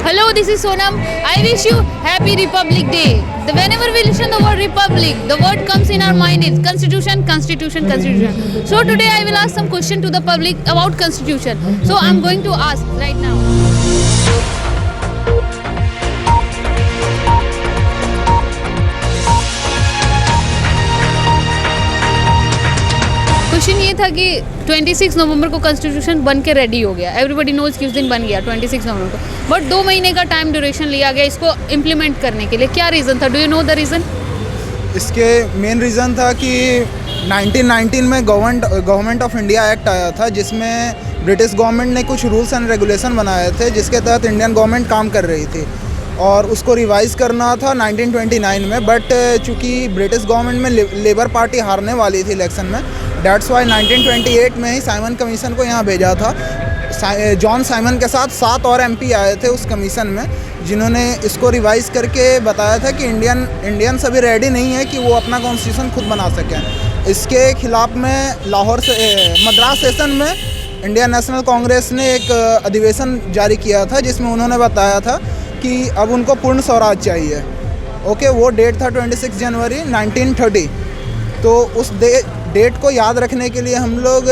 Hello, this is Sonam. I wish you Happy Republic Day. Whenever we listen the word Republic, the word comes in our mind is Constitution, Constitution, Constitution. So today I will ask some question to the public about Constitution. So I'm going to ask right now. Question ये था कि 26 नवंबर को constitution बन के ready हो गया. Everybody knows कि उस दिन बन गया 26 नवंबर को, बट 2 महीने का टाइम ड्यूरेशन लिया गया इसको इम्प्लीमेंट करने के लिए. क्या रीज़न था? Do you know the reason? इसके मेन रीज़न था कि 1919 में गवर्नमेंट ऑफ इंडिया एक्ट आया था, जिसमें ब्रिटिश गवर्नमेंट ने कुछ रूल्स एंड रेगुलेशन बनाए थे जिसके तहत इंडियन गवर्नमेंट काम कर रही थी, और उसको रिवाइज करना था 1929 में. बट चूँकि ब्रिटिश गवर्नमेंट में लेबर पार्टी हारने वाली थी इलेक्शन में, डेट्स वाई 1928 में ही साइमन कमीशन को यहाँ भेजा था. जॉन साइमन के साथ 7 और एमपी आए थे उस कमीशन में, जिन्होंने इसको रिवाइज करके बताया था कि इंडियंस अभी रेडी नहीं है कि वो अपना कॉन्स्टिट्यूशन खुद बना सकें. इसके खिलाफ में लाहौर से मद्रास सेशन में इंडियन नेशनल कांग्रेस ने एक अधिवेशन जारी किया था, जिसमें उन्होंने बताया था कि अब उनको पूर्ण स्वराज चाहिए. ओके, वो डेट था 26 जनवरी 1930. तो उस डेट को याद रखने के लिए हम लोग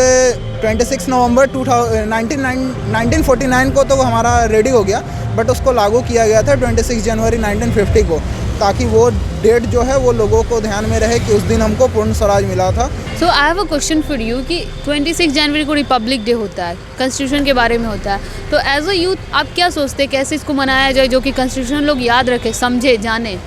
26 नवंबर 1949 को तो हमारा रेडी हो गया, बट उसको लागू किया गया था 26 जनवरी 1950 को, ताकि वो डेट जो है वो लोगों को ध्यान में रहे कि उस दिन हमको पूर्ण स्वराज मिला था. So I have a question for you कि 26 जनवरी को रिपब्लिक डे होता है, कॉन्स्टिट्यूशन के बारे में होता है, तो एज अ यूथ आप क्या सोचते हैं कैसे इसको मनाया जाए जो कि कॉन्स्टिट्यूशन लोग याद रखें, समझे, जाने?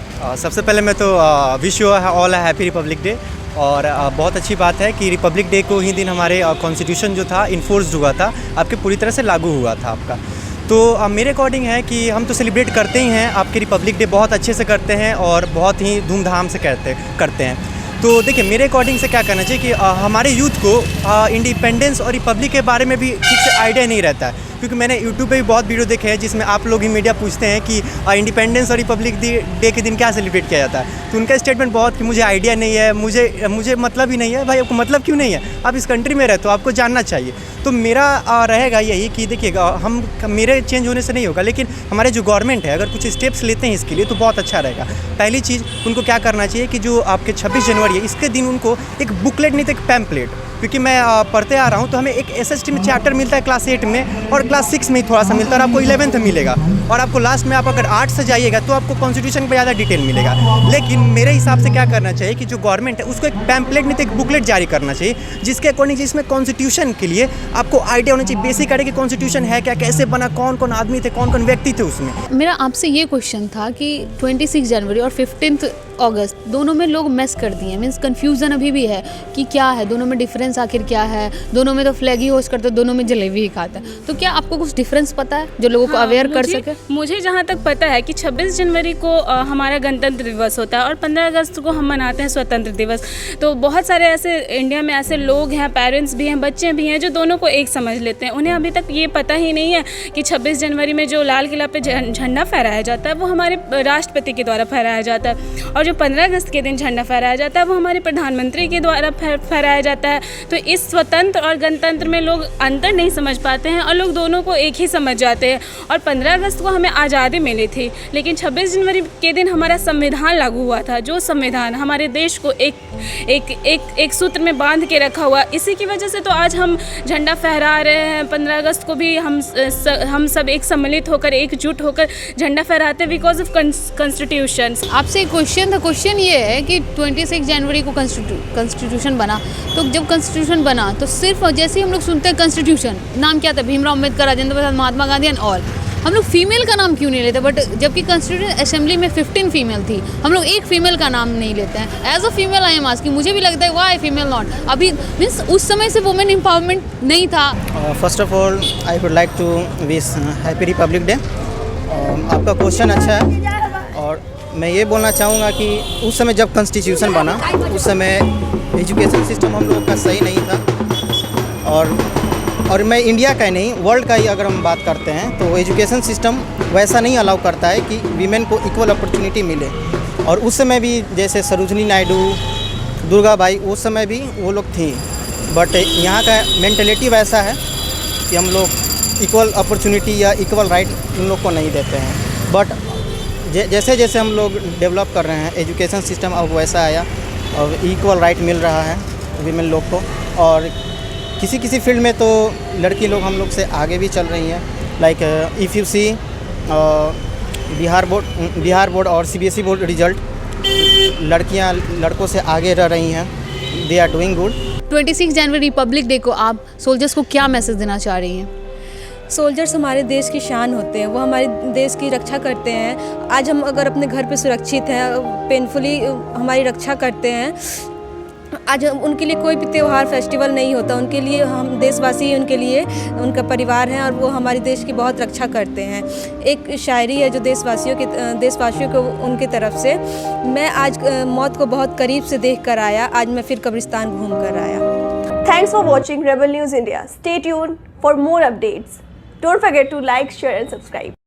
सबसे पहले मैं तो wish you all happy republic day. और बहुत अच्छी बात है कि रिपब्लिक डे को ही दिन हमारे कॉन्स्टिट्यूशन जो था इन्फोर्स्ड हुआ था, आपके पूरी तरह से लागू हुआ था आपका. तो मेरे अकॉर्डिंग है कि हम तो सेलिब्रेट करते ही हैं, आपके रिपब्लिक डे बहुत अच्छे से करते हैं और बहुत ही धूमधाम से करते हैं. तो देखिए, मेरे अकॉर्डिंग से क्या करना चाहिए कि हमारे यूथ को इंडिपेंडेंस और रिपब्लिक के बारे में भी ठीक से आइडिया नहीं रहता है, क्योंकि मैंने यूट्यूब पे भी बहुत वीडियो देखे हैं जिसमें आप लोग ही मीडिया पूछते हैं कि इंडिपेंडेंस और रिपब्लिक डे के दिन क्या सेलिब्रेट किया जाता है. तो उनका स्टेटमेंट बहुत कि मुझे आइडिया नहीं है, मुझे मतलब ही नहीं है. भाई, आपको मतलब क्यों नहीं है? आप इस कंट्री में रहते हो, आपको जानना चाहिए. तो मेरा रहेगा यही कि देखिएगा, हम मेरे चेंज होने से नहीं होगा, लेकिन हमारे जो गवर्नमेंट है अगर कुछ स्टेप्स लेते हैं इसके लिए तो बहुत अच्छा रहेगा. पहली चीज़ उनको क्या करना चाहिए कि जो आपके 26 जनवरी है इसके दिन उनको एक बुकलेट नहीं तो एक पैम्पलेट, क्योंकि मैं पढ़ते आ रहा हूँ तो हमें एक SST में चैप्टर मिलता है क्लास 8 में, और क्लास 6 में ही थोड़ा सा मिलता है, और आपको 11th में मिलेगा, और आपको लास्ट में आप अगर 8 से जाइएगा तो आपको कॉन्स्टिट्यूशन पर ज़्यादा डिटेल मिलेगा. लेकिन मेरे हिसाब से क्या करना चाहिए कि जो गवर्नमेंट है उसको एक पैम्पलेट नहीं तो एक बुकलेट जारी करना चाहिए, जिसके अकॉर्डिंग जिसमें कॉन्स्टिट्यूशन के लिए आपको आइडिया होना चाहिए, बेसिक आइडिया कि कॉन्स्टिट्यूशन है क्या, कैसे बना, कौन कौन आदमी थे, कौन कौन व्यक्ति थे उसमें. मेरा आपसे ये क्वेश्चन था कि 26 जनवरी और 15 अगस्त दोनों में लोग मिस कर दिए, मीन्स कन्फ्यूज़न अभी भी है कि क्या है, दोनों में डिफरेंस आखिर क्या है. दोनों में तो फ्लैग ही होस्ट करते, दोनों में जलेबी ही खाता है. तो क्या आपको कुछ डिफरेंस पता है जो लोगों को अवेयर कर सके? मुझे जहाँ तक पता है कि 26 जनवरी को हमारा गणतंत्र दिवस होता है और 15 अगस्त को हम मनाते हैं स्वतंत्र दिवस. तो बहुत सारे ऐसे इंडिया में ऐसे लोग हैं, पेरेंट्स भी हैं, बच्चे भी हैं, जो दोनों को एक समझ लेते हैं. उन्हें अभी तक ये पता ही नहीं है कि 26 जनवरी में जो लाल किला पे झंडा फहराया जाता है वो हमारे राष्ट्रपति के द्वारा फहराया जाता है, और जो 15 अगस्त के दिन झंडा फहराया जाता है वो हमारे प्रधानमंत्री के द्वारा फहराया जाता है. तो इस स्वतंत्र और गणतंत्र में लोग अंतर नहीं समझ पाते हैं और लोग दोनों को एक ही समझ जाते हैं. और 15 अगस्त को हमें आज़ादी मिली थी, लेकिन 26 जनवरी के दिन हमारा संविधान लागू हुआ था, जो संविधान हमारे देश को एक सूत्र में बांध के रखा हुआ. इसी की वजह से तो आज हम झंडा फहरा रहे हैं. 15 अगस्त को भी हम सब एक सम्मिलित होकर, एकजुट होकर झंडा फहराते हैं बिकॉज ऑफ कॉन्स्टिट्यूशन. आपसे एक क्वेश्चन था, क्वेश्चन ये है कि 26 जनवरी को कॉन्स्टिट्यूशन बना, तो जब कॉन्स्टिट्यूशन बना तो सिर्फ जैसे ही हम लोग सुनते हैं कॉन्स्टिट्यूशन, नाम क्या था, भीमराव अम्बेडकर, राजेंद्र प्रसाद, महात्मा गांधी एंड ऑल, हम लोग फीमेल का नाम क्यों नहीं लेते? बट जबकि कॉन्स्टिट्यूशन असेंबली में 15 फीमेल थी, हम लोग एक फीमेल का नाम नहीं लेते हैं. As a female I am asking, मुझे भी लगता है व्हाई फीमेल नॉट. अभी मीन्स उस समय से वुमेन एम्पावरमेंट नहीं था. First of all I would like to wish happy republic day. आपका क्वेश्चन अच्छा है, और मैं ये बोलना चाहूँगा कि उस समय जब कॉन्स्टिट्यूशन बना उस समय एजुकेशन सिस्टम हम लोगों का सही नहीं था, और मैं इंडिया का ही नहीं वर्ल्ड का ही अगर हम बात करते हैं तो एजुकेशन सिस्टम वैसा नहीं अलाउ करता है कि वीमेन को इक्वल अपॉर्चुनिटी मिले. और उस समय भी जैसे सरोजनी नायडू, दुर्गाबाई, उस समय भी वो लोग थी, बट यहाँ का मेंटलिटी वैसा है कि हम लोग इक्वल अपॉर्चुनिटी या इक्वल राइट उन लोग को नहीं देते हैं। बट जैसे जैसे हम लोग डेवलप कर रहे हैं, एजुकेशन सिस्टम अब वैसा आया, अब इक्वल राइट मिल रहा है वीमेन लोग को। और किसी किसी फील्ड में तो लड़की लोग हम लोग से आगे भी चल रही हैं। Like if you see Bihar board और CBSE बोर्ड रिजल्ट, लड़कियां लड़कों से आगे रह रही हैं। They are doing good. 26 जनवरी रिपब्लिक डे को आप सोल्जर्स को क्या मैसेज देना चाह रही हैं? सोल्जर्स हमारे देश की शान होते हैं, वो हमारे देश की रक्षा करते हैं। आज हम अगर अपने घर पे सुरक्षित हैं, पेनफुली हमारी रक्षा करते हैं, आज उनके लिए कोई भी त्यौहार फेस्टिवल नहीं होता, उनके लिए हम देशवासी, उनके लिए उनका परिवार है और वो हमारे देश की बहुत रक्षा करते हैं। एक शायरी है जो देशवासियों को उनकी तरफ से, मैं आज मौत को बहुत करीब से देख कर आया, आज मैं फिर कब्रिस्तान घूम कर आया। Thanks for watching Rebel News India. Stay tuned for more updates. Don't forget to like, share and subscribe.